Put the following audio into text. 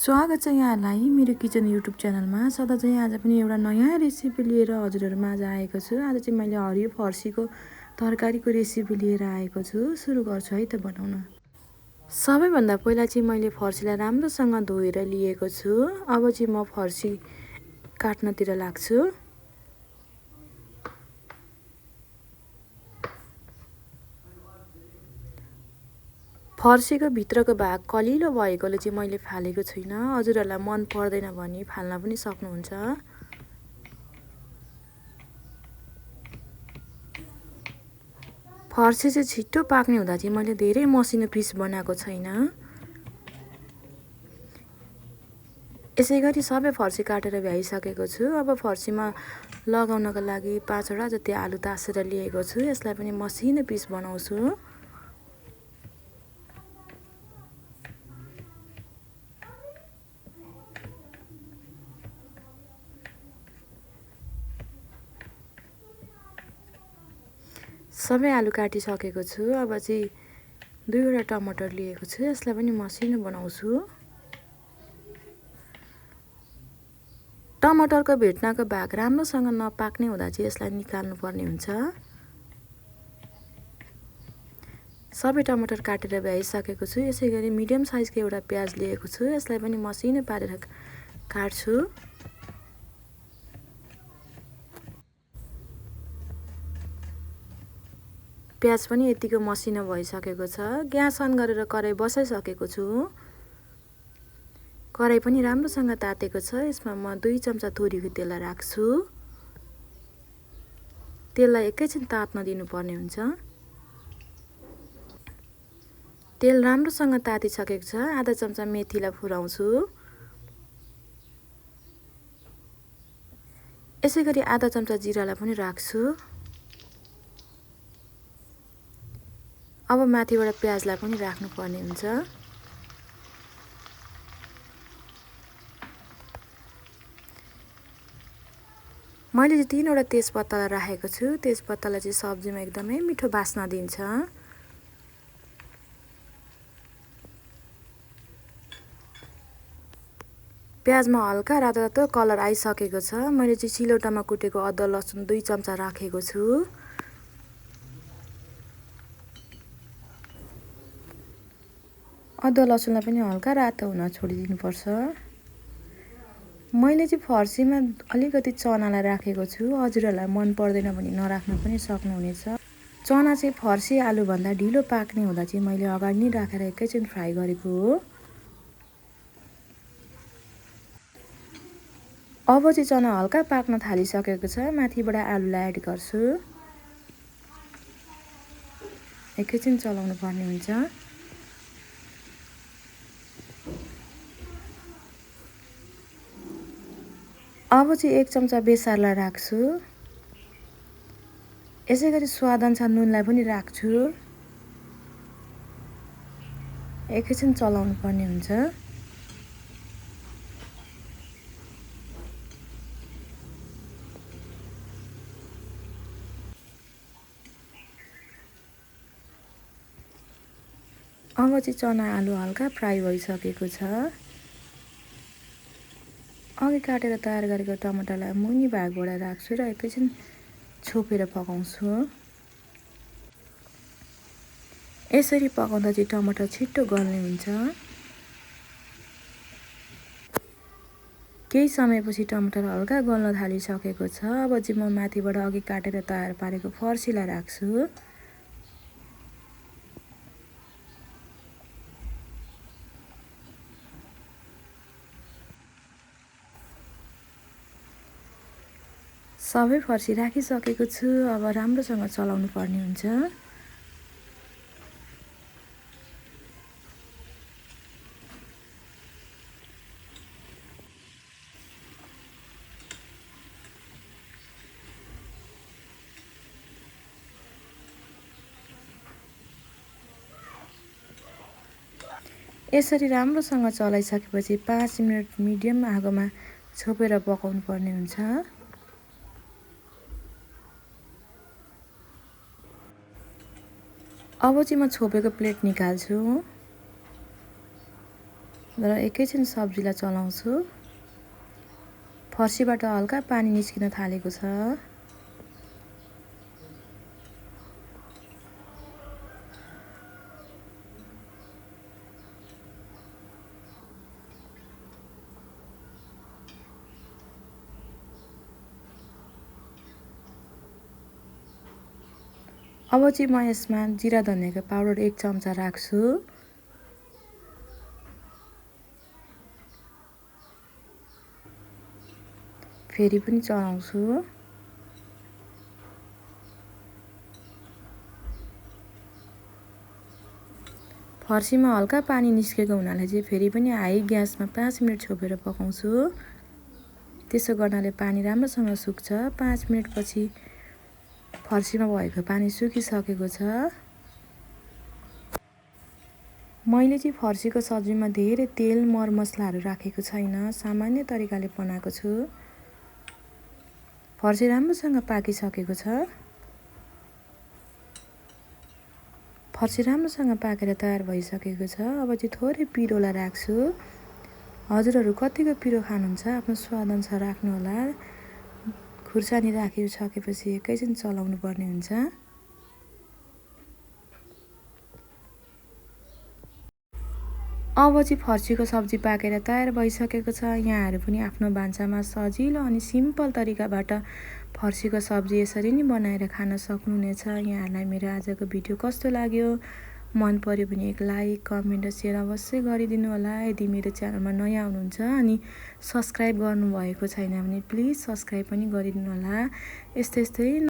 स्वागत छ यहाँलाई मेरो किचन युट्युब च्यानलमा। सदा चाहिँ आज पनि एउटा नयाँ रेसिपी लिएर हजुरहरुमा आज आएको छु। आज चाहिँ मैले हरियो फर्सीको तरकारीको रेसिपी लिएर आएको छु। सुरु गर्छु है त बनाउन। सबैभन्दा पहिला चाहिँ मैले फर्सीलाई राम्रोसँग धोएर लिएको छु। अब चाहिँ म फर्सी काट्नतिर लाग्छु। फर्सीको भित्रको भाग कलिलो भएकोले चाहिँ मैले फालेको छुइनँ। हजुरहरुलाई मन पर्दैन भने फाल्न पनि सक्नुहुन्छ। फर्सी चाहिँ छिटो पाक्ने हुँदा चाहिँ मैले धेरै मसिनो पिस बनाएको छैन। यसैगरी सबै फर्सी काटेर भ्याइसकेको छु। अब फर्सीमा लगाउनको लागि 5 वटा जति आलु तासेर लिएको छु। यसलाई पनि मसिनो पिस बनाउँछु। सबै आलु काटिसकेको छु। अब चाहिँ 2 वटा टमाटर लिएको छु। यसलाई पनि मसिनो बनाउँछु। टमाटरको भेट्नाको भाग राम्रोसँग नपाक्ने हुँदा चाहिँ यसलाई निकाल्नु पर्ने हुन्छ। सबै टमाटर काटेर भ्याइसकेको छु। यसैगरी मिडियम साइजको एउटा प्याज लिएको छु। यसलाई पनि मसिनो पारेर काट्छु। प्याज पनि यतिको मसिनो भइसकेको छ। ग्यास अन गरेर कराई बसाइसकेको छु। कराई पनि राम्रोसँग तातेको छ। यसमा म 2 चम्चा तोरीको तेल राख्छु। तेललाई एकैछिन तात्न दिनुपर्ने हुन्छ। तेल राम्रोसँग तातिसकेको छ। आधा चम्चा मेथीलाई फुराउँछु। यसैगरी आधा चम्चा जिरालाई पनि राख्छु। अब माथिबाट प्याजलाई पनि राख्नुपर्ने हुन्छ। मैले चाहिँ 3 वटा तेजपत्ता राखेको छु। तेजपत्तालाई चाहिँ सब्जीमा एकदमै मिठो बास्ना दिन्छ। प्याजमा हल्का रातो रातो कलर आइसकेको छ। मैले चाहिँ सिलौटामा कुटेको अदुवा लसुन 2 चम्चा राखेको छु। अदुवा लसुनलाई पनि हल्का रातो हुन छोडिदिनुपर्छ। मैले चाहिँ फर्सीमा अलिकति चनालाई राखेको छु। हजुरहरुलाई मन पर्दैन भने नराख्न पनि सक्नुहुनेछ। चना चाहिँ फर्सी आलु भन्दा ढिलो पाक्ने हुँदा चाहिँ मैले अगाडि नै राखेर एकैछिन फ्राई गरेको हो। अब चाहिँ चना हल्का पाक्न थालिसकेको छ। माथिबाट आलुलाई एड गर्छु। एकैछिन चलाउनु पर्ने हुन्छ। अब चाहिँ 1 चम्चा बेसारलाई राख्छु। यसैगरी स्वादअनुसार नुनलाई पनि राख्छु। एकैछिन चलाउनु पर्ने हुन्छ। अब चाहिँ चना आलु हल्का फ्राई भइसकेको छ। अघि काटेर तयार गरेको टमाटरलाई मुनि भागबाट राख्छु र एकैछिन छोपेर पकाउँछु। यसरी पकाउँदा चाहिँ टमाटर छिट्टो गल्ने हुन्छ। केही समयपछि टमाटर हल्का गल्न थालिसकेको छ। अब चाहिँ म माथिबाट अघि काटेर तयार पारेको फर्सीलाई राख्छु। सबै फर्सी राखिसकेको छु। अब राम्रोसँग चलाउनु पर्ने हुन्छ। यसरी राम्रोसँग चलाइसकेपछि 5 मिनेट मिडियम आगोमा छोपेर पकाउनु पर्ने हुन्छ। अब चाहिँ म छोपेको प्लेट निकाल्छु। र एकैछिन सब्जीलाई चलाउँछु। फर्सीबाट हल्का पानी निस्किन थालेको छ। अब चाहिँ म यसमा जिरा धनियाको पाउडर 1 चम्चा राख्छु। फेरि पनि चलाउँछु। फर्सीमा हल्का पानी निस्केको हुनाले चाहिँ फेरि पनि हाई ग्यासमा 5 मिनेट छोपेर पकाउँछु। त्यसो गर्नाले पानी राम्रोसँग सुक्छ। 5 मिनेटपछि फर्सीमा भएको पानी सुकिसकेको छ। मैले चाहिँ फर्सीको सब्जीमा धेरै तेल मरमसलाहरू राखेको छैन, सामान्य तरिकाले बनाएको छु। फर्सी राम्रोसँग पाकिसकेको छ। फर्सी राम्रोसँग पाकेर तयार भइसकेको छ। अब चाहिँ थोरै पिरोलाई राख्छु। हजुरहरू कतिको पिरो खानुहुन्छ आफ्नो स्वादअनुसार राख्नु होला। खुर्सानी राखिसकेपछि एकैछिन चलाउनु पर्ने हुन्छ। अब चाहिँ फर्सीको सब्जी पाकेर तयार भइसकेको छ। यहाँहरू पनि आफ्नो भान्सामा सजिलो अनि सिम्पल तरिकाबाट फर्सीको सब्जी यसरी नै बनाएर खान सक्नुहुनेछ। यहाँहरूलाई मेरो आजको भिडियो कस्तो लाग्यो? मन पर्यो भने एक लाइक, कमेन्ट र सेयर अवश्य गरिदिनु होला। यदि मेरो च्यानलमा नयाँ हुनुहुन्छ अनि सब्सक्राइब गर्नुभएको छैन भने प्लिज सब्सक्राइब पनि गरिदिनु होला। यस्तै